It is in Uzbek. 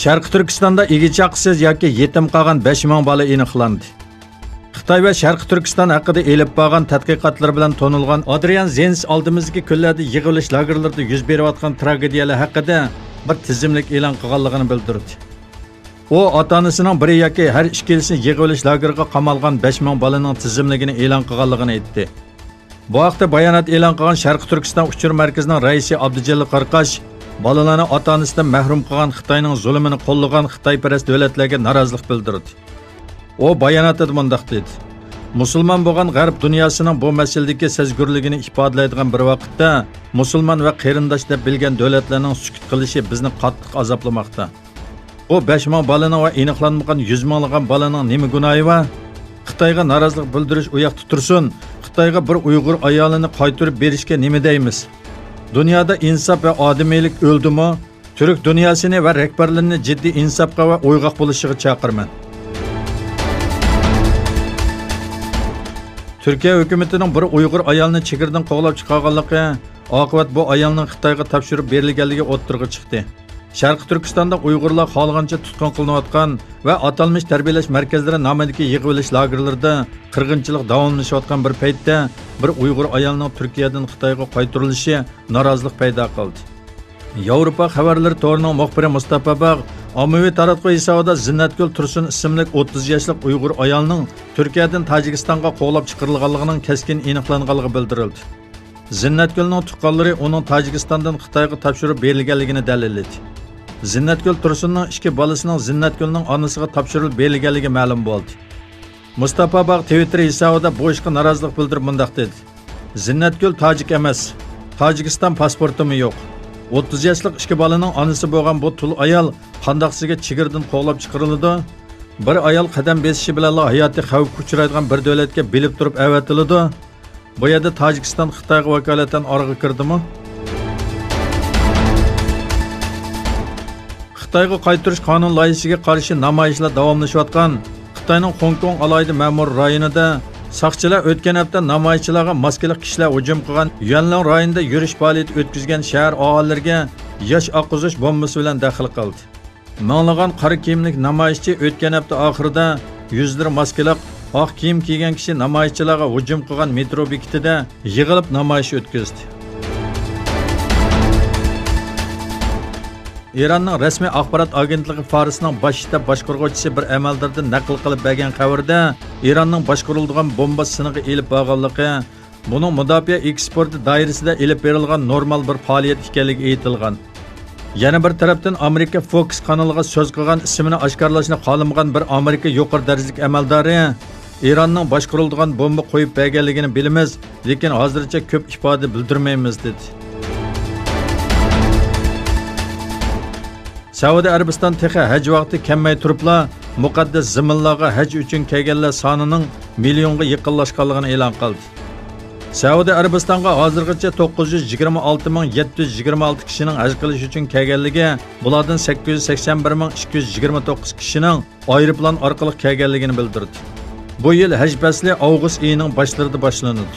Sharqi Turkistonda egichaqsiz yoki yetim qolgan 5000 bola aniqlandi. Xitoy va Sharqi Turkiston haqida elib borgan tadqiqotlar bilan tonilgan Adrian Zenz oldimizgi kunlarda yig'ilish lagerlarida yuz berayotgan tragediyalar haqida bir tizimlik e'lon qilganligini bildirdi. O ota-onasining biri yoki har ikkalisi yig'ilish lageriga qamalgan 5000 bolaning tizimligini e'lon qilganligini aytdi. Bu haqda bayonot e'lon qilgan Sharqi Turkiston uchur markazining raisi Abdujalil Qarqash bolalarni ota-onasidan mahrum qilgan Xitoyning zulmini qo'llagan Xitoyparast davlatlarga norozilik bildirdi. O bayonotida mundaq dedi: Musulmon bo'lgan g'arb dunyosining bu masaladagi sezgurligini ifodalaydigan bir vaqtda musulmon va qarindosh deb bilgan davlatlarning sukut qilishi bizni qattiq azoplamoqda. O 5000 bolaning va aniqlanmagan 100 minglagan bolaning nima gunohi va Xitoyga norozilik bildirish u yoqda tursin, Xitoyga bir Uyg'ur ayolini qaytarib berishga nima deymiz? Dunyoda insof va odamiylik o'ldimi? Turk dunyosini va rahbarlarini jiddiy insofga va uyg'oq bo'lishiga chaqirman. Türkiye hükümetinin bir Uyg'ur ayolini chegirdan qo'g'lab chiqarganligi oqibat bu ayolning Xitoyga topshirib berilganligi o'ttirg'i chiqdi. Sharqi Turkistonda Uyg'urlar xohlagancha tutqun qilinayotgan va atalmış tarbiyalash markazlari nomidagi yig'ilish lagerlarida qirg'inchilik davomlashayotgan bir paytda bir Uyg'ur ayolning Turkiyadan Xitoyga qaytarilishi norozilik paydo qildi. Yevropa xabarlari to'rining muxbiri Mustafa Bag ommaviy taratquv hisobida Zinnatgul Tursun ismli 30 yoshli Uyg'ur ayolning Turkiyadan Tojikistonga qo'g'lab chiqarilganligining keskin aniqlanganligi bildirildi. Zinnatgulning tuqqanlari uning Tojikistondan Xitoyga topshirib berilganligini dalilladi. Zinnatgul Tursunning ikki bolasining Zinnatgulning onasiga topshirilib berilganligi ma'lum bo'ldi. Mustafa Bag Twitter hisobida bu ishga norozilik bildirib mundaq dedi: Zinnatgul tojik emas. Tojikiston pasportimi yo'q. 30 yoshli ikki bolaning onasi bo'lgan bu tul ayol qandoqsiga chegirdan qo'g'lab chiqarildi. Bir ayol qadam besishi bilan hayoti xavfga uchraydigan bir davlatga bilib turib avatiladi. Bu yerda Tojikiston Xitoyga vakolatan orqa kirdimi? Xitoyga qaytarish qonun loyihasiga qarshi namoyishlar davomlashayotgan Xitoyning Hong Kong alayida ma'mur rayonida saqchilar o'tgan hafta namoyishchilarga maskali kishilar hujum qilgan Yuanlang rayonida yurish faoliyati o'tkazgan shahar aholilariga yosh oqizish bombasi bilan daxl qildi. Minglagan qora kiyimlik namoyishchi o'tgan hafta oxirida yuzlari maskali oq kiyim kiygan kishi namoyishchilarga hujum qilgan metro bekatida yig'ilib namoyish o'tkazdi. Iranning rasmiy axborot agentligi Farisning bosh shtab boshqaruvchisi bir amaldordan naql qilib bergan xabarda Iranning boshqariladigan bomba siniga elib borganligi, buning mudofaa eksporti doirasida elib berilgan normal bir faoliyat ekanligi aytilgan. Yana bir tarafdan Amerika Fox kanaliga so'z qilgan ismini oshkorlashni xohlamagan bir Amerika yuqori darajalik amaldori Iranning boshqariladigan bomba qo'yib berganligini bilamiz, lekin hozircha ko'p ifoda bildirmaymiz dedi. Saudiya Arabiston texi haj vaqti kammay turibla muqaddas ziminlarga haj uchun kelganlar sonining millionga yaqinlashganligini e'lon qildi. Saudiya Arabistonga hozirgacha 926.726 kishining haj qilish uchun kelganligi, bulardan 881.229 kishining aeroplan orqali kelganligini bildirdi. Bu yil haj fasli avgust oyining boshlarida boshlanadi.